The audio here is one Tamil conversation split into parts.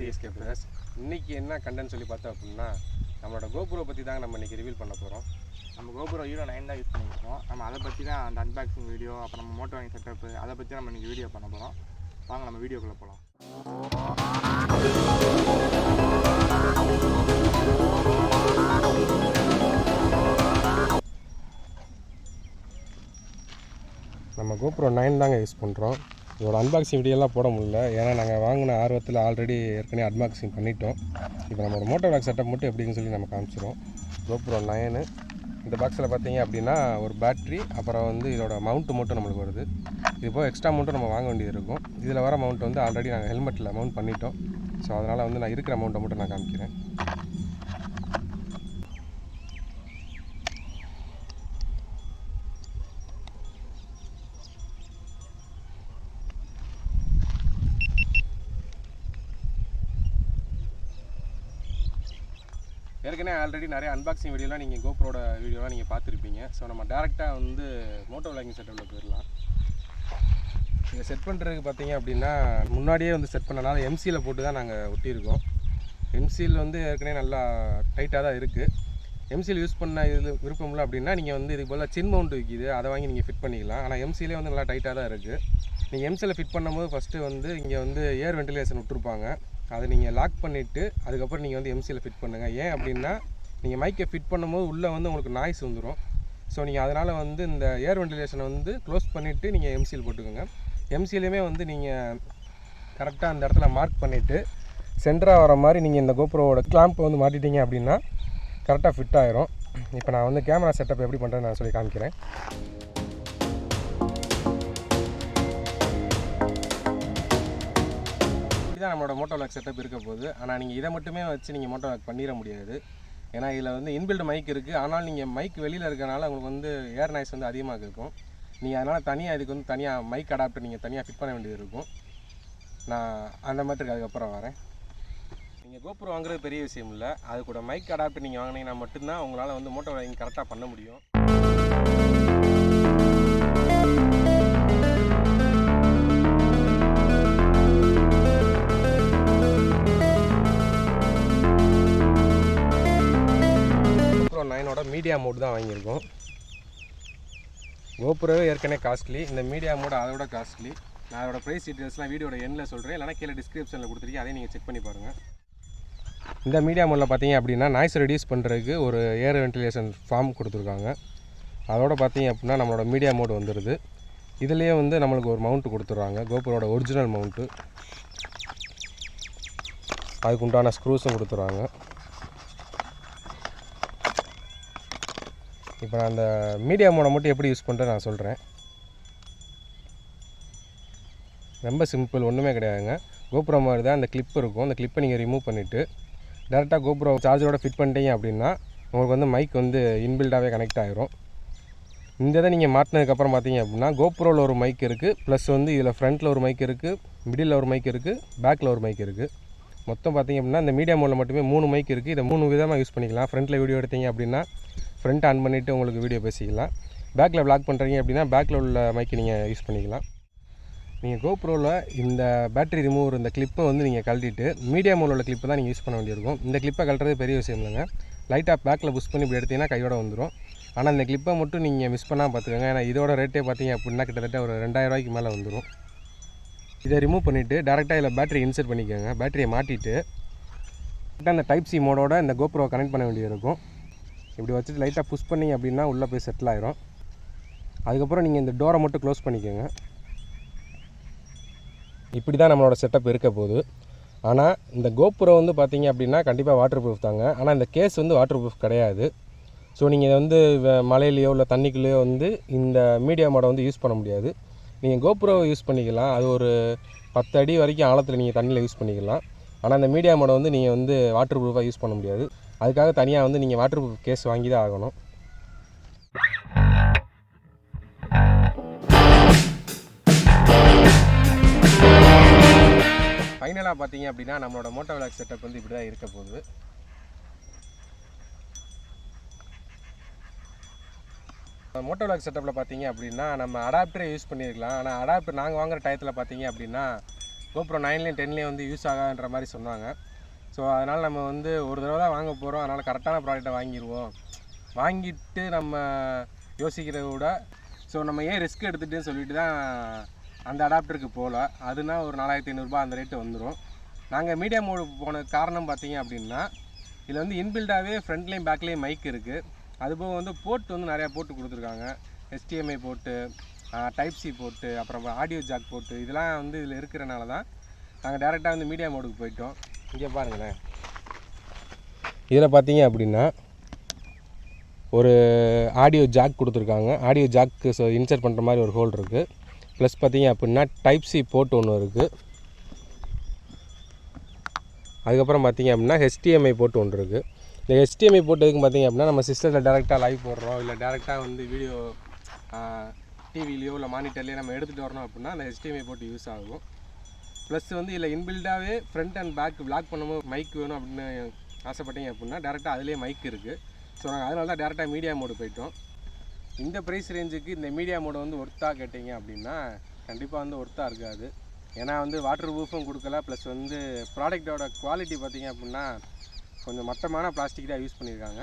CSK plus. இன்றைக்கி என்ன கண்டென்ட் சொல்லி பார்த்தோம் அப்படின்னா நம்மளோட GoPro பற்றி தாங்க நம்ம இன்றைக்கி ரிவீல் பண்ண போகிறோம். நம்ம GoPro Hero 9 தான் யூஸ் பண்ணியிருக்கோம். நம்ம அதை பற்றி தான் அந்த அன்பாக்சிங் வீடியோ, அப்புறம் நம்ம மோட்டோவிங் செட்டப்பு அதை பற்றி நம்ம இன்றைக்கி வீடியோ பண்ண போகிறோம். வாங்க நம்ம வீடியோக்குள்ளே போகலாம். நம்ம GoPro 9 தாங்க யூஸ் பண்ணுறோம். இதோட அன்பாக்சிங் வீடியோலாம் போட முடியல, ஏன்னா நாங்கள் வாங்கின ஆர்வத்தில் ஆல்ரெடி ஏற்கனவே அன்பாக்சிங் பண்ணிட்டோம். இப்போ நம்மளோட மோட்டோவ்ளாக் செட்டப் மட்டும் எப்படின்னு சொல்லி நம்ம காமிச்சிடும். GoPro 9 இந்த பாக்ஸில் பார்த்தீங்க அப்படின்னா ஒரு பேட்ரி, அப்புறம் வந்து இதோட மவுண்ட்டு மட்டும் நம்மளுக்கு வருது. இது போக எக்ஸ்ட்ரா மவுண்ட்டும் நம்ம வாங்க வேண்டியது இருக்கும். இதில் வர மவுண்ட் வந்து ஆல்ரெடி நாங்கள் ஹெல்மெட்டில் மவுண்ட் பண்ணிட்டோம். ஸோ அதனால் வந்து நான் இருக்கிற மவுண்ட்டை மட்டும் நான் காமிக்கிறேன். ஏற்கனவே ஆல்ரெடி நிறைய அன்பாக்சிங் வீடியோலாம் நீங்கள் GoProட வீடியோலாம் நீங்கள் பார்த்துருப்பீங்க. ஸோ நம்ம டேரெக்டாக வந்து மோட்டோவ்ளாகிங் செட்டப்பில் போயிடலாம். இதை செட் பண்ணுறதுக்கு பார்த்தீங்க அப்படின்னா முன்னாடியே வந்து செட் பண்ணனால எம்சியில் போட்டு தான் நாங்கள் ஒட்டியிருக்கோம். எம்சியில் வந்து ஏற்கனவே நல்லா டைட்டாக தான் இருக்குது. எம்சியில் யூஸ் பண்ண இது விருப்பம் இல்லை அப்படின்னா நீங்கள் வந்து இதுக்கு போல் சின் மவுண்ட் விற்கிது, அதை வாங்கி நீங்கள் ஃபிட் பண்ணிக்கலாம். ஆனால் எம்சிலே வந்து நல்லா டைட்டாக தான் இருக்குது. நீங்கள் எம்சியில் ஃபிட் பண்ணும்போது ஃபஸ்ட்டு வந்து இங்கே வந்து ஏர் வென்டிலேஷன் விட்டுருப்பாங்க. அதை நீங்கள் லாக் பண்ணிவிட்டு அதுக்கப்புறம் நீங்கள் வந்து எம்சியில் ஃபிட் பண்ணுங்கள். ஏன் அப்படின்னா நீங்கள் மைக்கை ஃபிட் பண்ணும்போது உள்ளே வந்து உங்களுக்கு நாய்ஸ் வந்துடும். ஸோ நீங்கள் அதனால் வந்து இந்த ஏர் வென்டிலேஷனை வந்து க்ளோஸ் பண்ணிவிட்டு நீங்கள் எம்சியில் போட்டுக்கோங்க. எம்சிலையுமே வந்து நீங்கள் கரெக்டாக அந்த இடத்துல மார்க் பண்ணிவிட்டு சென்டராக வர மாதிரி நீங்கள் இந்த GoProவோட கிளாம்பை வந்து மாட்டிட்டீங்க அப்படின்னா கரெக்டாக ஃபிட் ஆகிரும். இப்போ நான் வந்து கேமரா செட்டப் எப்படி பண்ணுறேன்னு நான் சொல்லி காமிக்கிறேன். தான் நம்மளோட மோட்டோவ்ளாக் செட்டப் இருக்க போகுது. ஆனால் நீங்கள் இதை மட்டுமே வச்சு நீங்கள் மோட்டோவ்ளாக் பண்ணிட முடியாது. ஏன்னா இதில் வந்து இன்பில்ட் மைக் இருக்குது. ஆனால் நீங்கள் மைக் வெளியில் இருக்கனால உங்களுக்கு வந்து ஏர் நாய்ஸ் வந்து அதிகமாக இருக்கும். நீங்கள் அதனால் தனியாக இதுக்கு வந்து தனியாக மைக் அடாப்டர் நீங்கள் தனியாக ஃபிட் பண்ண வேண்டியது இருக்கும். நான் அந்த மாதிரி அதுக்கப்புறம் வரேன். நீங்கள் GoPro வாங்குறது பெரிய விஷயம் இல்லை, அது கூட மைக் அடாப்டர் நீங்கள் வாங்கினீங்கன்னா மட்டும்தான் உங்களால் வந்து மோட்டோவ்ளாகிங் கரெக்டாக பண்ண முடியும். மீடியா மோட் தான் வாங்கியிருக்கோம். GoPro ஏற்கனவே காஸ்ட்லி, இந்த மீடியா மோட் அதை விட காஸ்ட்லி. நான் அதோட ப்ரைஸ் டீட்டெயில்ஸ்லாம் வீடியோட எண்ணில் சொல்கிறேன், இல்லைனா கீழே டிஸ்கிரிப்ஷனில் கொடுத்துருக்கேன், அதையும் நீங்கள் செக் பண்ணி பாருங்கள். இந்த மீடியா மோடில் பார்த்தீங்க அப்படின்னா நாய்ஸ் ரெடியூஸ் பண்ணுறதுக்கு ஒரு ஏர் வென்டிலேஷன் ஃபார்ம் கொடுத்துருக்காங்க. அதோட பார்த்தீங்க அப்படின்னா நம்மளோட மீடியா மோட் வந்துடுது. இதுலேயே வந்து நம்மளுக்கு ஒரு மவுண்ட்டு கொடுத்துட்றாங்க, GoProவோட ஒரிஜினல் மவுண்ட்டு. அதுக்கு உண்டான ஸ்க்ரூஸும் கொடுத்துட்றாங்க. இப்போ நான் அந்த மீடியா மோடை மட்டும் எப்படி யூஸ் பண்ணுறேன் நான் சொல்கிறேன். ரொம்ப சிம்பிள், ஒன்றுமே கிடையாதுங்க. GoPro மாதிரி தான் அந்த கிளிப் இருக்கும். அந்த கிளிப்பை நீங்கள் ரிமூவ் பண்ணிவிட்டு டேரெக்டாக GoPro சார்ஜரோட ஃபிட் பண்ணிட்டீங்க அப்படின்னா உங்களுக்கு வந்து மைக் வந்து இன்பில்டாகவே கனெக்ட் ஆகிரும். இந்த இதை நீங்கள் மாட்டினதுக்கப்புறம் பார்த்தீங்க அப்படின்னா GoProவில் ஒரு மைக் இருக்குது, ப்ளஸ் வந்து இதில் ஃப்ரண்ட்டில் ஒரு மைக் இருக்குது, மிடில் ஒரு மைக் இருக்குது, பேக்கில் ஒரு மைக் இருக்குது. மொத்தம் பார்த்தீங்க அப்படின்னா இந்த மீடியா மோடில் மட்டுமே 3 மைக் இருக்குது. இதை 3 விதமாக யூஸ் பண்ணிக்கலாம். ஃப்ரண்ட்டில் வீடியோ எடுத்தீங்க அப்படின்னா ஃப்ரண்ட் ஆன் பண்ணிவிட்டு உங்களுக்கு வீடியோ பேசிக்கலாம். பேக்கில் வ்ளாக் பண்ணுறீங்க அப்படின்னா பேக்கில் உள்ள மைக்கை நீங்கள் யூஸ் பண்ணிக்கலாம். நீங்கள் GoProவில் இந்த பேட்டரி ரிமூவர் இந்த கிளிப்பை வந்து நீங்கள் கழட்டிட்டு மீடியா மோடில் உள்ள கிளிப்பை தான் நீங்கள் யூஸ் பண்ண வேண்டியிருக்கும். இந்த கிளிப்பை கழட்டுறது பெரிய விஷயம் இல்லைங்க. லைட்டாக பேக்கில் புஷ் பண்ணி இப்படி எடுத்திங்கன்னா கையோட வந்துடும். ஆனால் இந்த கிளிப்பை மட்டும் நீங்கள் மிஸ் பண்ணாமல் பார்த்துக்கோங்க. ஏன்னா இதோட ரேட்டே பார்த்தீங்க அப்படின்னா கிட்டத்தட்ட ஒரு 2000 ரூபாய்க்கு மேலே வந்துடும். இதை ரிமூவ் பண்ணிவிட்டு டேரெக்டாக இதில் பேட்டரி இன்சர்ட் பண்ணிக்கோங்க. பேட்டரியை மாட்டிட்டு அந்த டைப் சி மோடோட இந்த GoPro கனெக்ட் பண்ண வேண்டியது இருக்கும். இப்படி வச்சுட்டு லைட்டாக புஷ் பண்ணிங்க அப்படின்னா உள்ளே போய் செட்டில் ஆயிரும். அதுக்கப்புறம் நீங்கள் இந்த டோரை மட்டும் க்ளோஸ் பண்ணிக்கோங்க. இப்படி தான் நம்மளோட செட்டப் இருக்க போகுது. ஆனால் இந்த GoPro வந்து பார்த்தீங்க அப்படின்னா கண்டிப்பாக வாட்டர் ப்ரூஃப் தாங்க. ஆனால் இந்த கேஸ் வந்து வாட்டர் ப்ரூஃப் கிடையாது. ஸோ நீங்கள் வந்து மலையிலையோ இல்லை தண்ணிக்குள்ளேயோ வந்து இந்த மீடியா மோடை வந்து யூஸ் பண்ண முடியாது. நீங்கள் GoPro யூஸ் பண்ணிக்கலாம். அது ஒரு 10 அடி வரைக்கும் ஆழத்தில் நீங்கள் தண்ணியில் யூஸ் பண்ணிக்கலாம். ஆனால் இந்த மீடியா மோடை வந்து நீங்கள் வந்து வாட்டர் ப்ரூஃபாக யூஸ் பண்ண முடியாது. அதுக்காக தனியாக வந்து நீங்கள் வாட்டர் ப்ரூஃப் கேஸ் வாங்கி தான் ஆகணும். ஃபைனலாக பார்த்தீங்க அப்படின்னா நம்மளோட மோட்டோவ்ளாக் செட்டப் வந்து இப்படி தான் இருக்க போகுது. மோட்டோவ்ளாக் செட்டப்பில் பார்த்தீங்க அப்படின்னா நம்ம அடாப்டரே யூஸ் பண்ணியிருக்கலாம். ஆனால் அடாப்டர் நாங்கள் வாங்குகிற டயத்தில் பார்த்தீங்க அப்படின்னா GoPro 9லேயும் 10லேயும் வந்து யூஸ் ஆகாதுன்ற மாதிரி சொன்னாங்க. ஸோ அதனால் நம்ம வந்து ஒரு தடவை தான் வாங்க போகிறோம், அதனால் கரெக்டான ப்ராடக்ட்டை வாங்கிடுவோம். வாங்கிட்டு நம்ம யோசிக்கிறத விட ஸோ நம்ம ஏன் ரிஸ்க் எடுத்துகிட்டு சொல்லிட்டு தான் அந்த அடாப்டருக்கு போகல. அதுனா ஒரு 4500 அந்த ரேட்டு வந்துடும். நாங்கள் மீடியா மோடு போன காரணம் பார்த்தீங்க அப்படின்னா, இதில் வந்து இன்பில்டாகவே ஃப்ரண்ட்லேயும் பேக்லேயும் மைக் இருக்குது. அதுபோக வந்து போர்ட் வந்து நிறையா போட்டு கொடுத்துருக்காங்க. HDMI போட்டு, டைப் சி போட்டு, அப்புறம் ஆடியோ ஜாக் போட்டு, இதெல்லாம் வந்து இதில் இருக்கிறனால தான் நாங்கள் டேரெக்டாக வந்து மீடியா மோடுக்கு போயிட்டோம். இங்கே பாருங்களேன், இதில் பார்த்தீங்க அப்படின்னா ஒரு ஆடியோ ஜாக் கொடுத்துருக்காங்க. ஆடியோ ஜாக்கு இன்சர்ட் பண்ணுற மாதிரி ஒரு ஹோல் இருக்குது. ப்ளஸ் பார்த்தீங்க அப்படின்னா டைப் சி போர்ட் ஒன்று இருக்குது. அதுக்கப்புறம் பார்த்தீங்க அப்படின்னா HDMI போர்ட் ஒன்று இருக்குது. இந்த HDMI போர்ட் எதுக்கு பார்த்தீங்க அப்படின்னா, நம்ம சிஸ்டத்தில் டேரெக்டாக லைவ் போடுறோம், இல்லை டேரெக்டாக வந்து வீடியோ டிவிலையோ இல்லை மானிட்டர்லேயோ நம்ம எடுத்துகிட்டு வரணும் அப்படின்னா அந்த HDMI போர்ட் யூஸ் ஆகும். ப்ளஸ் வந்து இதில் இன்பில்டாகவே ஃப்ரண்ட் அண்ட் பேக் விளாக் பண்ணும்போது மைக் வேணும் அப்படின்னு ஆசைப்பட்டீங்க அப்படின்னா டேரெக்டாக அதிலே மைக் இருக்குது. ஸோ நாங்கள் அதனால தான் டேரெக்டாக மீடியா மோடு போயிட்டோம். இந்த ப்ரைஸ் ரேஞ்சுக்கு இந்த மீடியா மோடு வந்து ஒர்த்தாக கேட்டிங்க அப்படின்னா கண்டிப்பாக வந்து ஒர்த்தாக இருக்காது. ஏன்னா வந்து வாட்டர் ப்ரூஃபும் கொடுக்கல, ப்ளஸ் வந்து ப்ராடக்டோட குவாலிட்டி பார்த்திங்க அப்படின்னா கொஞ்சம் மட்டமான பிளாஸ்டிக் தான் யூஸ் பண்ணியிருக்காங்க.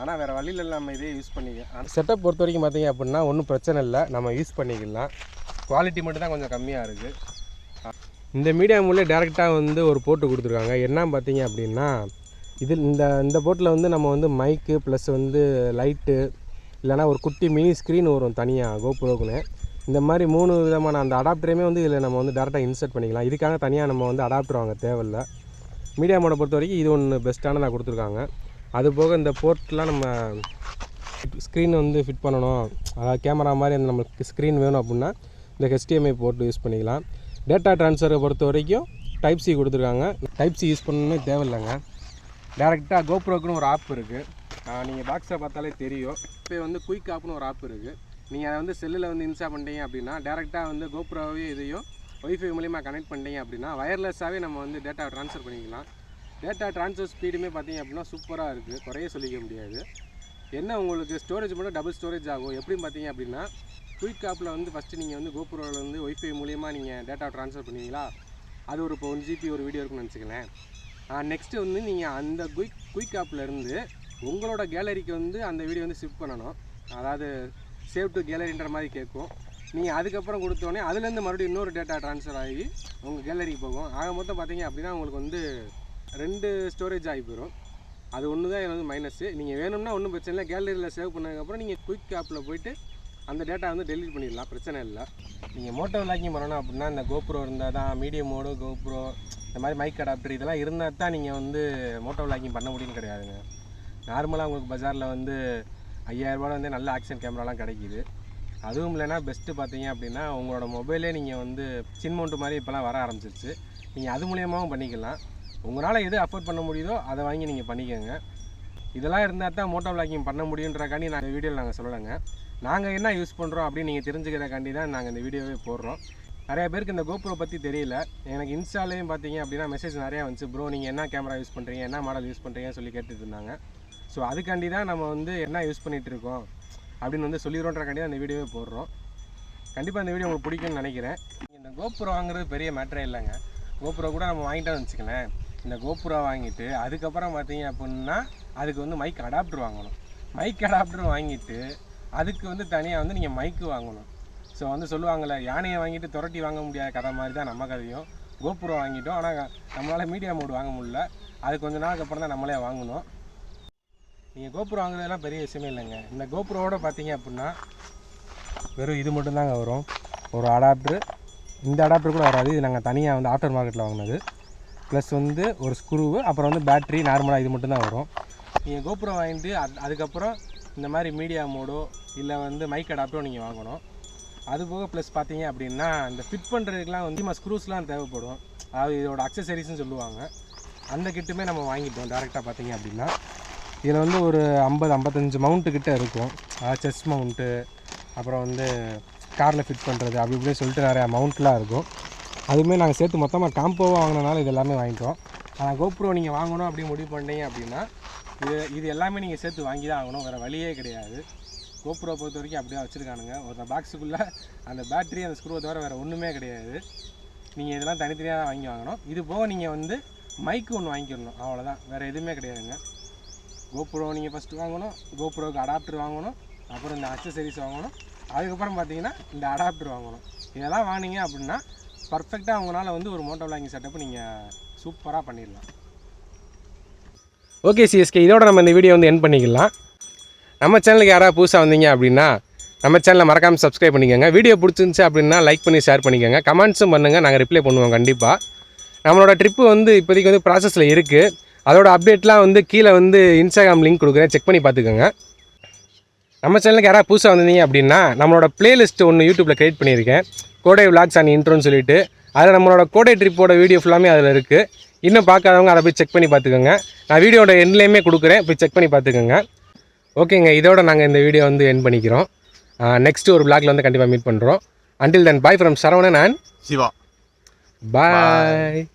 ஆனால் வேறு வழியில் நம்ம இதே யூஸ் பண்ணிக்கலாம். செட்டப் பொறுத்த வரைக்கும் பார்த்திங்க அப்படின்னா ஒன்றும் பிரச்சனை இல்லை, நம்ம யூஸ் பண்ணிக்கலாம். குவாலிட்டி மட்டும் தான் கொஞ்சம் கம்மியாக இருக்குது. இந்த மீடியா மோட்லேயே டேரெக்டாக வந்து ஒரு போட்டு கொடுத்துருக்காங்க. என்ன பார்த்தீங்க அப்படின்னா, இதில் இந்த போட்டில் வந்து நம்ம வந்து மைக்கு ப்ளஸ் வந்து லைட்டு, இல்லைனா ஒரு குட்டி மினி ஸ்க்ரீன் வரும் தனியாக GoProக்குன்னு. இந்த மாதிரி 3 விதமான அந்த அடாப்டரையுமே வந்து இதில் நம்ம வந்து டேரெக்டாக இன்சர்ட் பண்ணிக்கலாம். இதுக்காக தனியாக நம்ம வந்து அடாப்டர் வாங்க தேவையில்லை. மீடியா மோடை பொறுத்த வரைக்கும் இது ஒன்று பெஸ்ட்டானதாக கொடுத்துருக்காங்க. அதுபோக இந்த போர்ட்லாம் நம்ம ஸ்க்ரீன் வந்து ஃபிட் பண்ணணும், அதாவது கேமரா மாதிரி அந்த நம்மளுக்கு ஸ்க்ரீன் வேணும் அப்படின்னா இந்த HDMI போர்ட் யூஸ் பண்ணிக்கலாம். டேட்டா ட்ரான்ஸ்ஃபரை பொறுத்த வரைக்கும் டைப் சி கொடுத்துருக்காங்க. டைப் சி யூஸ் பண்ணணும்னே தேவையில்லைங்க. டேரெக்டாக GoProக்குன்னு ஒரு ஆப் இருக்குது. நீங்கள் பாக்ஸை பார்த்தாலே தெரியும். இப்போ வந்து குயிக் ஆப்னு ஒரு ஆப் இருக்குது. நீங்கள் அதை வந்து செல்லில் வந்து இன்ஸ்டால் பண்ணிட்டீங்க அப்படின்னா டேரெக்டாக வந்து GoProவே இதையும் ஒய்ஃபை மூலிமா கனெக்ட் பண்ணிட்டீங்க அப்படின்னா வயர்லெஸ்ஸாகவே நம்ம வந்து டேட்டா ட்ரான்ஸ்ஃபர் பண்ணிக்கலாம். டேட்டா ட்ரான்ஸ்ஃபர் ஸ்பீடுமே பார்த்திங்க அப்படின்னா சூப்பராக இருக்குது, குறைய சொல்லிக்க முடியாது. என்ன உங்களுக்கு ஸ்டோரேஜ் மட்டும் டபுள் ஸ்டோரேஜ் ஆகும். எப்படின்னு பார்த்தீங்க அப்படின்னா, குயிக் ஆப்பில் வந்து ஃபஸ்ட்டு நீங்கள் வந்து GoProவில் வந்து ஒய்ஃபை மூலிமா நீங்கள் டேட்டா ட்ரான்ஸ்ஃபர் பண்ணுவீங்களா, அது ஒரு இப்போ 1 GB ஒரு வீடியோ இருக்குன்னு நினச்சிக்கலேன். நெக்ஸ்ட்டு வந்து நீங்கள் அந்த குயிக் ஆப்லேருந்து உங்களோட கேலரிக்கு வந்து அந்த வீடியோ வந்து ஷிஃப்ட் பண்ணணும். அதாவது சேவ் டு கேலரின்ற மாதிரி கேட்கும். நீங்கள் அதுக்கப்புறம் கொடுத்தோடனே அதுலேருந்து மறுபடியும் இன்னொரு டேட்டா ட்ரான்ஸ்ஃபர் ஆகி உங்கள் கேலரிக்கு போகும். ஆக மொத்தம் பார்த்தீங்க அப்படின்னா உங்களுக்கு வந்து 2 ஸ்டோரேஜ் ஆகி போயிடும். அது ஒன்று தான் எனக்கு வந்து மைனஸ்ஸு. நீங்கள் வேணும்னா ஒன்றும் பிரச்சனை இல்லை, கேலரியில் சேவ் பண்ணதுக்கப்புறம் நீங்கள் குயிக் ஆப்பில் போய்ட்டு அந்த டேட்டா வந்து டெலீட் பண்ணிடலாம், பிரச்சனை இல்லை. நீங்கள் மோட்டோ விளாக்கிங் பண்ணணும் அப்படின்னா இந்த GoPro இருந்தால் தான், மீடியம் மோடு GoPro இந்த மாதிரி மைக் அடாப்டர் இதெல்லாம் இருந்தால் தான் நீங்கள் வந்து மோட்டோ விளாக்கிங் பண்ண முடியும்னு கிடையாதுங்க. நார்மலாக உங்களுக்கு பஜாரில் வந்து 5000 ரூபாயில் வந்து நல்ல ஆக்ஷன் கேமராலாம் கிடைக்கிது. அதுவும் இல்லைனா பெஸ்ட்டு பார்த்தீங்க அப்படின்னா உங்களோட மொபைலே நீங்கள் வந்து சின் மவுண்ட் மாதிரி இப்போலாம் வர ஆரம்பிச்சிருச்சு. நீங்கள் அது மூலியமாகவும் பண்ணிக்கலாம். உங்களால் எது அஃபோர்ட் பண்ண முடியுதோ அதை வாங்கி நீங்கள் பண்ணிக்கோங்க. இதெல்லாம் இருந்தால் தான் மோட்டோ விளாக்கிங் பண்ண முடியுன்றக்காண்டி நான் இந்த வீடியோவில் நாங்கள் சொல்லலைங்க. நாங்கள் என்ன யூஸ் பண்ணுறோம் அப்படின்னு நீங்கள் தெரிஞ்சுக்கிறக்காண்டி தான் நாங்கள் இந்த வீடியோவே போடுறோம். நிறையா பேருக்கு இந்த GoPro பற்றி தெரியல. எனக்கு இன்ஸ்டாலேயும் பார்த்தீங்க அப்படின்னா மெசேஜ் நிறையா வந்துச்சு, ப்ரோ நீங்கள் என்ன கேமரா யூஸ் பண்ணுறீங்க, என்ன மாடல் யூஸ் பண்ணுறீங்கன்னு சொல்லி கேட்டுட்டு இருந்தாங்க. ஸோ அதுக்காண்டி தான் நம்ம வந்து என்ன யூஸ் பண்ணிகிட்ருக்கோம் அப்படின்னு வந்து சொல்லிடுறோன்றக்காண்டி தான் இந்த வீடியோவே போடுறோம். கண்டிப்பாக இந்த வீடியோ உங்களுக்கு பிடிக்கும்னு நினைக்கிறேன். இந்த GoPro வாங்குறது பெரிய மேட்டரே இல்லைங்க. GoPro கூட நம்ம வாங்கிட்டோம்னு வச்சுக்கலேன். இந்த GoPro வாங்கிட்டு அதுக்கப்புறம் பார்த்தீங்க அப்படின்னா அதுக்கு வந்து மைக் அடாப்டர் வாங்கணும். மைக் அடாப்டர் வாங்கிட்டு அதுக்கு வந்து தனியாக வந்து நீங்கள் மைக்கு வாங்கணும். ஸோ வந்து சொல்லுவாங்கள்ல, யானையை வாங்கிட்டு துரட்டி வாங்க முடியாத கதை மாதிரி தான் நம்ம கதையும். GoPro வாங்கிட்டோம், ஆனால் நம்மளால் மீடியா மோடு வாங்க முடியல. அது கொஞ்ச நாளுக்கு அப்புறம் தான் நம்மளே வாங்கணும். நீங்கள் GoPro வாங்குறதெல்லாம் பெரிய விஷயமே இல்லைங்க. இந்த GoProவோட பார்த்தீங்க அப்படின்னா வெறும் இது மட்டும்தாங்க வரும், ஒரு அடாப்டரு. இந்த அடாப்டர் கூட வராது, இது நாங்கள் தனியாக வந்து ஆஃப்டர் மார்க்கெட்டில் வாங்கினது. ப்ளஸ் வந்து ஒரு ஸ்க்ரூவு, அப்புறம் வந்து பேட்ரி, நார்மலாக இது மட்டும்தான் வரும். நீங்கள் GoPro வாங்கிட்டு அதுக்கப்புறம் இந்த மாதிரி மீடியா மோடோ இல்லை வந்து மைக் அடாப்டரோ நீங்கள் வாங்கணும். அதுபோக ப்ளஸ் பார்த்தீங்க அப்படின்னா இந்த ஃபிட் பண்ணுறதுக்கெலாம் வந்து ஸ்க்ரூஸ்லாம் தேவைப்படும். அதாவது இதோட அக்சசரிஸ்ன்னு சொல்லுவாங்க. அந்த கிட்டுமே நம்ம வாங்கிட்டோம் டேரெக்டாக பார்த்தீங்க அப்படின்னா. இதில் வந்து ஒரு 50-55 மவுண்ட்டுக்கிட்ட இருக்கும். அதாவது செஸ் மவுண்ட்டு, அப்புறம் வந்து காரில் ஃபிட் பண்ணுறது, அப்படி இப்படியே சொல்லிட்டு நிறையா மவுண்ட்லாம் இருக்கும். அதுவுமே நாங்கள் சேர்த்து மொத்தமாக காம்போவாக வாங்கினால இது எல்லாமே வாங்கிட்டோம். ஆனால் GoPro நீங்கள் வாங்கணும் அப்படின்னு முடிவு பண்ணிட்டீங்க அப்படின்னா இது எல்லாமே நீங்கள் சேர்த்து வாங்கி தான் ஆகணும், வேறு வழியே கிடையாது. GoPro பொறுத்த வரைக்கும் அப்படியே வச்சுருக்கானுங்க. ஒரு பாக்ஸுக்குள்ளே அந்த பேட்டரி, அந்த ஸ்க்ரூவை தவிர வேறு ஒன்றுமே கிடையாது. நீங்கள் இதெல்லாம் தனித்தனியாக தான் வாங்கி வாங்கணும். இது போக நீங்கள் வந்து மைக்கு ஒன்று வாங்கிக்கணும், அவ்வளோதான். வேறு எதுவுமே கிடையாதுங்க. GoPro நீங்கள் ஃபஸ்ட்டு வாங்கணும், GoProக்கு அடாப்டர் வாங்கணும், அப்புறம் இந்த அக்சசரிஸ் வாங்கணும், அதுக்கப்புறம் பார்த்தீங்கன்னா இந்த அடாப்டர் வாங்கணும். இதெல்லாம் வாங்கினீங்க அப்படின்னா பர்ஃபெக்டாக உங்களால் வந்து ஒரு மோட்டோ விளாகிங் செட்டப் நீங்கள் சூப்பராக பண்ணிடலாம். ஓகே சிஎஸ்கே, இதோட நம்ம இந்த வீடியோ வந்து எண்ட் பண்ணிக்கலாம். நம்ம சேனலுக்கு யாராவது புதுசாக வந்தீங்க அப்படின்னா நம்ம சேனலை மறக்காமல் சப்ஸ்கிரைப் பண்ணிக்கோங்க. வீடியோ பிடிச்சிருந்துச்சு அப்படின்னா லைக் பண்ணி ஷேர் பண்ணிக்கோங்க. கமெண்ட்ஸும் பண்ணுங்கள், நாங்கள் ரிப்ளை பண்ணுவோம் கண்டிப்பாக. நம்மளோட ட்ரிப்பு வந்து இப்போதைக்கு வந்து ப்ராசஸில் இருக்குது. அதோட அப்டேட்லாம் வந்து கீழே வந்து இன்ஸ்டாகிராம் லிங்க் கொடுக்குறேன், செக் பண்ணி பார்த்துக்கோங்க. நம்ம சேனலுக்கு யாராவது புதுசாக வந்தீங்க அப்படின்னா நம்மளோட பிளேலிஸ்ட் ஒன்று யூடியூப்பில் க்ரியேட் பண்ணியிருக்கேன், கோடை விளாக்ஸ் அண்ட் இன்ட்ரோன்னு சொல்லிட்டு. அதில் நம்மளோட கோடை ட்ரிப்போட வீடியோ ஃபுல்லாமே அதில் இருக்குது. இன்னும் பார்க்காதவங்க அதை போய் செக் பண்ணி பார்த்துக்கோங்க. நான் வீடியோட எண்ட்லேயுமே கொடுக்குறேன், போய் செக் பண்ணி பார்த்துக்கோங்க. ஓகேங்க, இதோட நாங்கள் இந்த வீடியோ வந்து எண்ட் பண்ணிக்கிறோம். நெக்ஸ்ட் ஒரு vlogல வந்து கண்டிப்பாக மீட் பண்ணுறோம். Until then, bye from Saravanan and Siva. bye.